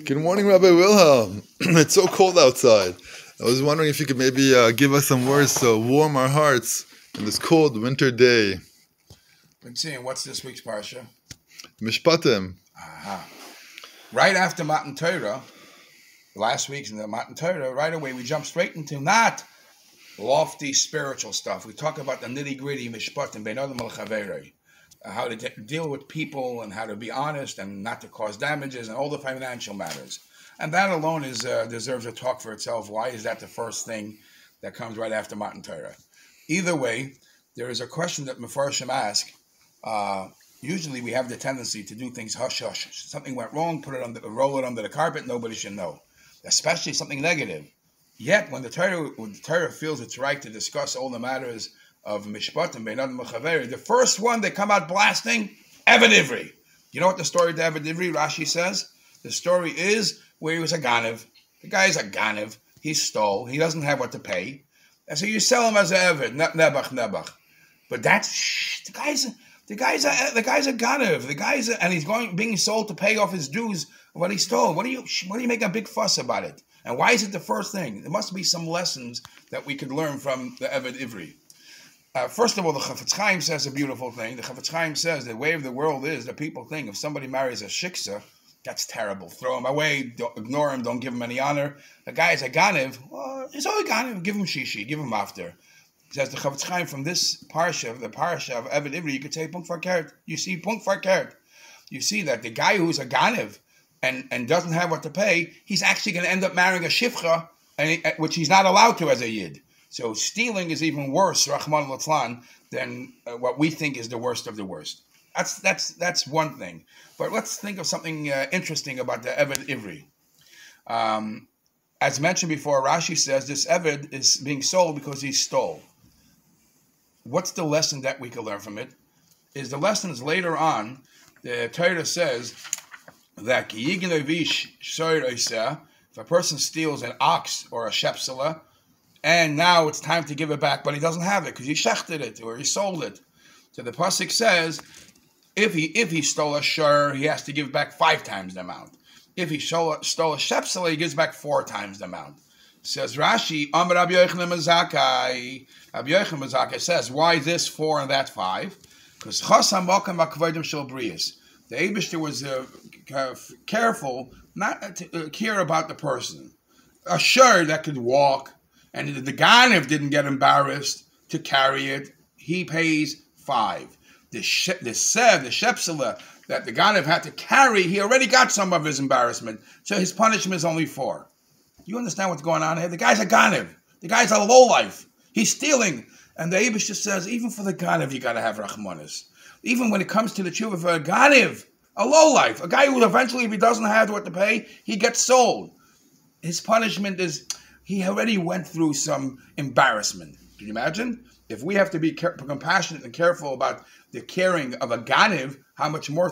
Good morning, Rabbi Wilhelm. It's so cold outside. I was wondering if you could maybe give us some words to warm our hearts in this cold winter day. Been seeing what's this week's parsha? Mishpatim. Right after Matan Torah, last week's in the Matan Torah, right away we jump straight into not lofty spiritual stuff. We talk about the nitty-gritty Mishpatim, Ben Adam al-Chaverei, how to deal with people and how to be honest and not to cause damages and all the financial matters. And that alone is deserves a talk for itself. Why is that the first thing that comes right after Matan Torah? Either way, there is a question that Mefarshim ask. Usually we have the tendency to do things hush-hush. Something went wrong, roll it under the carpet, nobody should know. Especially something negative. Yet, when the Torah feels it's right to discuss all the matters of Mishpatim, Ben Adam al-Chaverei, the first one they come out blasting, Eved Ivri. You know what the story of Eved Ivri, Rashi says? The story is where he was a Ganev. The guy's a Ganev. He stole. He doesn't have what to pay. And so you sell him as a Eved, Nebach. But that's, the guy's a Ganev. And he's being sold to pay off his dues of what he stole. What do you make a big fuss about it? And why is it the first thing? There must be some lessons that we could learn from the Eved Ivri. First of all, the Chafetz Chaim says a beautiful thing. The Chafetz Chaim says the way of the world is that people think if somebody marries a shiksa, that's terrible. Throw him away, don't ignore him, don't give him any honor. The guy is a Ganev, well, he's only Ganev, give him shishi, give him after. Says the Chafetz Chaim from this parsha, the parsha of Eved Ivri, you could say Punk Farkert. You see Punk Farkert. You see that the guy who's a Ganev and doesn't have what to pay, he's actually going to end up marrying a shifcha, which he's not allowed to as a yid. So stealing is even worse, Rahman al-Atlan, than what we think is the worst of the worst. That's one thing. But let's think of something interesting about the Eved Ivri. As mentioned before, Rashi says this Eved is being sold because he stole. What's the lesson that we can learn from it? The lesson is later on, the Torah says that if a person steals an ox or a shepsela, and now it's time to give it back, but he doesn't have it because he shechted it or he sold it. So the pasuk says, if he stole a shur, he has to give back 5 times the amount. If he stole a shepsela, he gives back 4 times the amount. Says Rashi, Amar Rabbi Yochanan Mazakai. Rabbi Yochanan Mazakai says, why this 4 and that 5? Because Chasam Makam Akvodim Shel Brius. The Eibishter was careful not to care about the person. A shur that could walk, and the Ganev didn't get embarrassed to carry it, he pays 5. The Shepsela that the Ganev had to carry, he already got some of his embarrassment, so his punishment is only 4. You understand what's going on here? The guy's a Ganev. The guy's a lowlife. He's stealing. And the Eibishter says, even for the Ganev, you got to have Rachmanis. Even when it comes to the tshuva for a Ganev, a lowlife, a guy who eventually, if he doesn't have what to pay, he gets sold. His punishment is, he already went through some embarrassment. Can you imagine? If we have to be compassionate and careful about the caring of a Ganev, how much more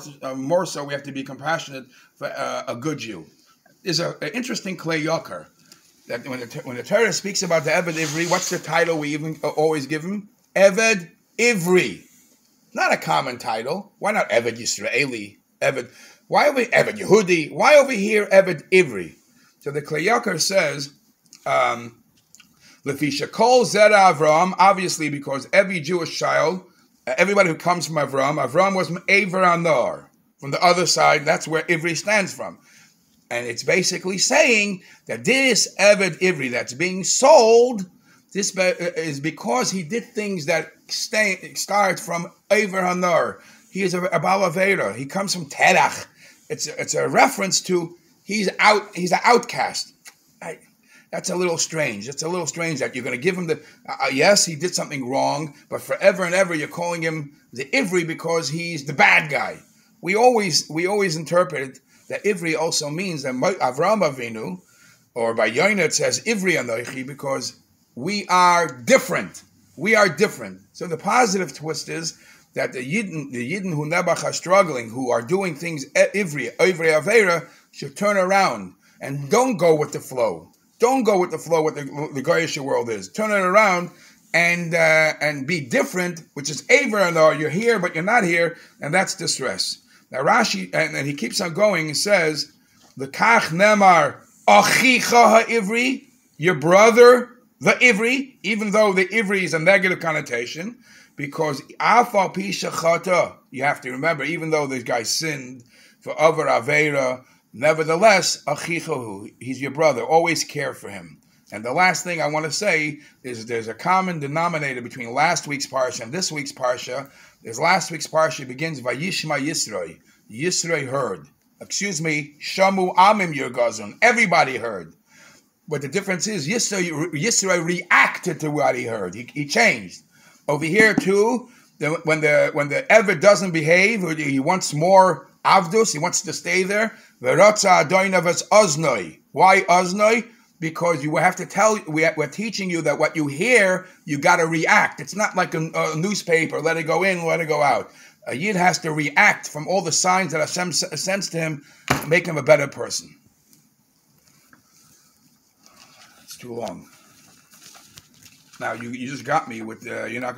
so we have to be compassionate for a good Jew. There's an interesting Klei Yakar that when the Torah speaks about the Eved Ivri, what's the title we even always give him? Eved Ivri. Not a common title. Why not Eved Yisraeli? Why over Eved Yehudi? Why over here Eved Ivri? So the Klei Yakar says, Lefisha Kol Zera Avram, obviously because every Jewish child, everybody who comes from Avram was Aver Anor. From the other side, that's where Ivri stands from. And it's basically saying that this Eved Ivri that's being sold, this is because he did things that start from Aver Hanor. He is a Baal Avera. He comes from Terach. It's a reference to he's an outcast. That's a little strange. It's a little strange that you're going to give him the yes, he did something wrong, but forever and ever you're calling him the Ivri because he's the bad guy. We always interpret it that Ivri also means that Avraham Avinu, or by Yoina it says Ivri Anoichi, because we are different. We are different. So the positive twist is that the Yidden who Nebuch are struggling, who are doing things Ivri Avera, should turn around and don't go with the flow. Don't go with the flow what the Goyish world is. Turn it around and be different, which is Aver Anor. You're here, but you're not here, and that's distress. Now Rashi, and he keeps on going and says the kach nemar achicha ha'ivri, your brother, the ivri, even though the ivri is a negative connotation, because afal pisha chata, you have to remember, even though this guy sinned for avar avera, nevertheless, achicha, he's your brother. Always care for him. And the last thing I want to say is there's a common denominator between last week's parsha and this week's parsha. There's last week's parsha begins Vayishma Yisroi. Yisroi heard. Shamu Amim Yergazon. Everybody heard. But the difference is Yisroi reacted to what he heard. He changed. Over here too, when the Eved doesn't behave, or he wants more Avdus, he wants to stay there. Veratza Adoinavas Oznoi. Why Oznoi? Because you have to tell, we're teaching you that what you hear, you got to react. It's not like a newspaper, let it go in, let it go out. A Yid has to react from all the signs that Hashem sends to him, make him a better person. It's too long. Now, you just got me with, you're not